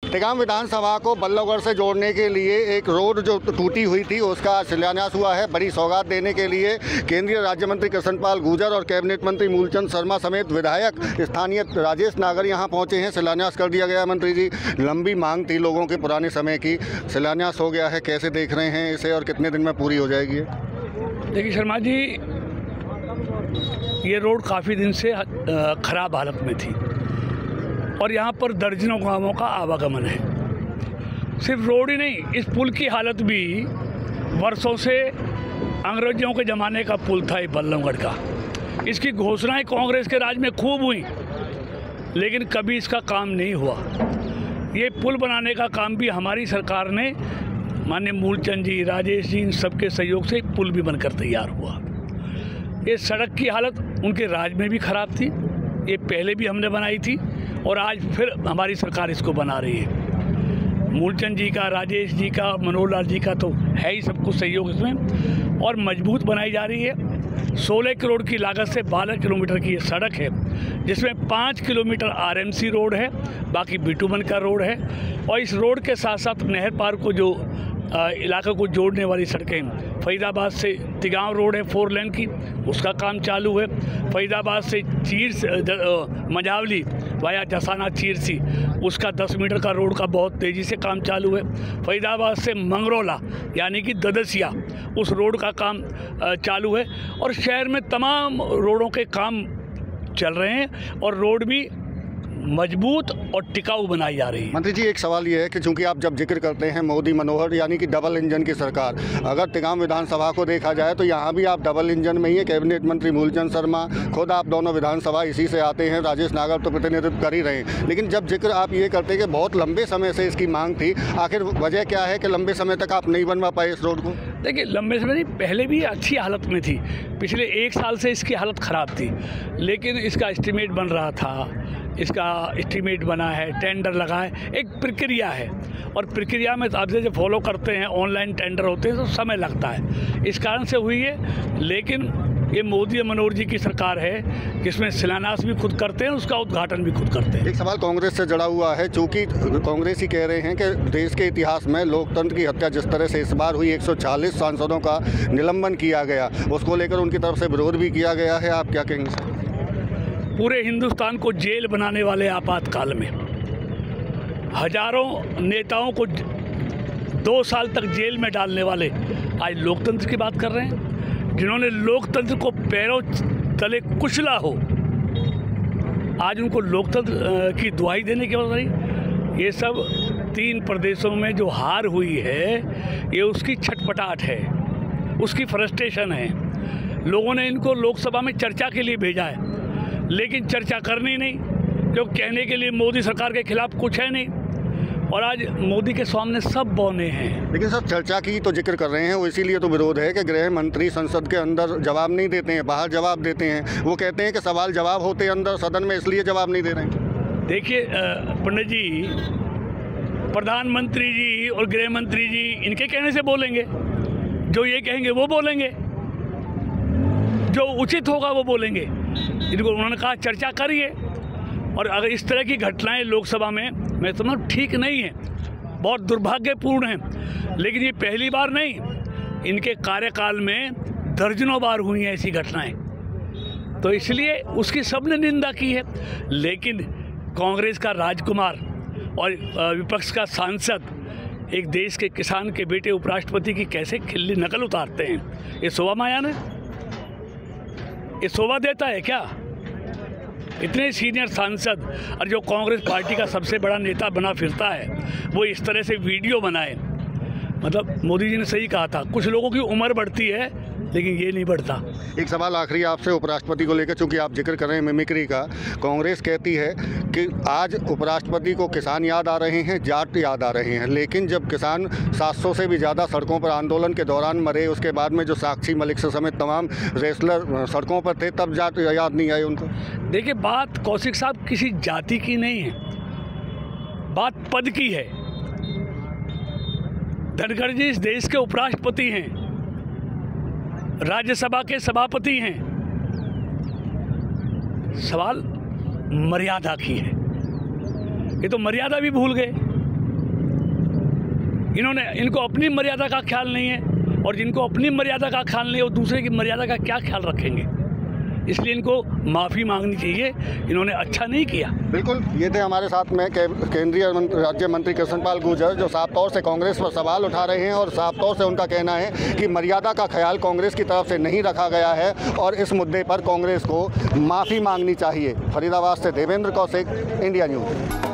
टिकाम विधानसभा को बल्लभगढ़ से जोड़ने के लिए एक रोड जो टूटी हुई थी उसका शिलान्यास हुआ है। बड़ी सौगात देने के लिए केंद्रीय राज्य मंत्री कृष्णपाल गुर्जर और कैबिनेट मंत्री मूलचंद शर्मा समेत विधायक स्थानीय राजेश नागर यहां पहुंचे हैं। शिलान्यास कर दिया गया। मंत्री जी, लंबी मांग थी लोगों के पुराने समय की, शिलान्यास हो गया है, कैसे देख रहे हैं इसे और कितने दिन में पूरी हो जाएगी? देखिए शर्मा जी, ये रोड काफ़ी दिन से ख़राब हालत में थी और यहाँ पर दर्जनों गाँवों का आवागमन है। सिर्फ रोड ही नहीं, इस पुल की हालत भी वर्षों से अंग्रेजों के ज़माने का पुल था ये बल्लभगढ़ का। इसकी घोषणाएं कांग्रेस के राज में खूब हुई, लेकिन कभी इसका काम नहीं हुआ। ये पुल बनाने का काम भी हमारी सरकार ने, माननीय मूलचंद जी, राजेश जी, इन सबके सहयोग से पुल भी बनकर तैयार हुआ। ये सड़क की हालत उनके राज में भी ख़राब थी, ये पहले भी हमने बनाई थी और आज फिर हमारी सरकार इसको बना रही है। मूलचंद जी का, राजेश जी का, मनोहर लाल जी का तो है ही सब कुछ सहयोग इसमें, और मजबूत बनाई जा रही है। 16 करोड़ की लागत से 12 किलोमीटर की ये सड़क है, जिसमें 5 किलोमीटर आरएमसी रोड है, बाकी बिटुमन का रोड है। और इस रोड के साथ साथ नहर पार को जो इलाके को जोड़ने वाली सड़कें, फरीदाबाद से तिगांव रोड है 4 लेन की, उसका काम चालू है। फरीदाबाद से मझावली वाया जसाना चीरसी, उसका 10 मीटर का रोड का बहुत तेज़ी से काम चालू है। फरीदाबाद से मंगरौला यानी कि ददसिया, उस रोड का काम चालू है। और शहर में तमाम रोडों के काम चल रहे हैं और रोड भी मजबूत और टिकाऊ बनाई जा रही है। मंत्री जी, एक सवाल ये है कि चूंकि आप जब जिक्र करते हैं मोदी मनोहर यानी कि डबल इंजन की सरकार, अगर टिकाम विधानसभा को देखा जाए तो यहाँ भी आप डबल इंजन में ही है। कैबिनेट मंत्री मूलचंद शर्मा, खुद आप दोनों विधानसभा इसी से आते हैं, राजेश नागर तो प्रतिनिधित्व कर ही रहे हैं, लेकिन जब जिक्र आप ये करते हैं कि बहुत लंबे समय से इसकी मांग थी, आखिर वजह क्या है कि लंबे समय तक आप नहीं बनवा पाए इस रोड को? देखिए, लंबे समय नहीं, पहले भी अच्छी हालत में थी, पिछले 1 साल से इसकी हालत ख़राब थी, लेकिन इसका एस्टीमेट बन रहा था, इसका एस्टीमेट बना है, टेंडर लगा है, एक प्रक्रिया है और प्रक्रिया में आप जैसे फॉलो करते हैं, ऑनलाइन टेंडर होते हैं तो समय लगता है, इस कारण से हुई है। लेकिन ये मोदी और मनोहर जी की सरकार है जिसमें शिलान्यास भी खुद करते हैं, उसका उद्घाटन भी खुद करते हैं। एक सवाल कांग्रेस से जुड़ा हुआ है, चूँकि कांग्रेस ही कह रहे हैं कि देश के इतिहास में लोकतंत्र की हत्या जिस तरह से इस बार हुई, 140 सांसदों का निलंबन किया गया, उसको लेकर उनकी तरफ से विरोध भी किया गया है, आप क्या कहेंगे? पूरे हिंदुस्तान को जेल बनाने वाले आपातकाल में हजारों नेताओं को 2 साल तक जेल में डालने वाले आज लोकतंत्र की बात कर रहे हैं। जिन्होंने लोकतंत्र को पैरों तले कुचला हो, आज उनको लोकतंत्र की दुहाई देने की बात रही। ये सब 3 प्रदेशों में जो हार हुई है, ये उसकी छटपटाहट है, उसकी फ्रस्ट्रेशन है। लोगों ने इनको लोकसभा में चर्चा के लिए भेजा है, लेकिन चर्चा करनी नहीं, क्योंकि कहने के लिए मोदी सरकार के खिलाफ कुछ है नहीं और आज मोदी के सामने सब बौने हैं। लेकिन सर, चर्चा की तो जिक्र कर रहे हैं, वो इसीलिए तो विरोध है कि गृह मंत्री संसद के अंदर जवाब नहीं देते हैं, बाहर जवाब देते हैं। वो कहते हैं कि सवाल जवाब होते हैं अंदर सदन में, इसलिए जवाब नहीं दे रहे हैं। देखिए पंडित जी, प्रधानमंत्री जी और गृह मंत्री जी इनके कहने से बोलेंगे, जो ये कहेंगे वो बोलेंगे, जो उचित होगा वो बोलेंगे। इनको उन्होंने कहा चर्चा करिए, और अगर इस तरह की घटनाएं लोकसभा में, मैं समझ ठीक नहीं है, बहुत दुर्भाग्यपूर्ण है। लेकिन ये पहली बार नहीं, इनके कार्यकाल में दर्जनों बार हुई हैं ऐसी घटनाएं, तो इसलिए उसकी सबने निंदा की है। लेकिन कांग्रेस का राजकुमार और विपक्ष का सांसद एक देश के किसान के बेटे उपराष्ट्रपति की कैसे खिल्ली नकल उतारते हैं, ये शोभा माया ने, ये शोभा देता है क्या? इतने सीनियर सांसद और जो कांग्रेस पार्टी का सबसे बड़ा नेता बना फिरता है, वो इस तरह से वीडियो बनाए, मतलब मोदी जी ने सही कहा था, कुछ लोगों की उम्र बढ़ती है लेकिन ये नहीं बढ़ता। एक सवाल आखिरी आपसे उपराष्ट्रपति को लेकर, चूंकि आप जिक्र कर रहे हैं मिमिक्री का, कांग्रेस कहती है कि आज उपराष्ट्रपति को किसान याद आ रहे हैं, जाट याद आ रहे हैं, लेकिन जब किसान 700 से भी ज़्यादा सड़कों पर आंदोलन के दौरान मरे, उसके बाद में जो साक्षी मलिक से समेत तमाम रेसलर सड़कों पर थे, तब जाट याद नहीं आए उनको। देखिए, बात कौशिक साहब किसी जाति की नहीं है, बात पद की है। धनखड़ जी इस देश के उपराष्ट्रपति हैं, राज्यसभा के सभापति हैं, सवाल मर्यादा की है। ये तो मर्यादा भी भूल गए। इनको अपनी मर्यादा का ख्याल नहीं है, और जिनको अपनी मर्यादा का ख्याल नहीं है वो दूसरे की मर्यादा का क्या ख्याल रखेंगे। इसलिए इनको माफ़ी मांगनी चाहिए, इन्होंने अच्छा नहीं किया। बिल्कुल, ये थे हमारे साथ में केंद्रीय राज्य मंत्री कृष्णपाल गुर्जर, जो साफ तौर से कांग्रेस पर सवाल उठा रहे हैं और साफ तौर से उनका कहना है कि मर्यादा का ख्याल कांग्रेस की तरफ से नहीं रखा गया है और इस मुद्दे पर कांग्रेस को माफ़ी मांगनी चाहिए। फरीदाबाद से देवेंद्र कौशिक, इंडिया न्यूज़।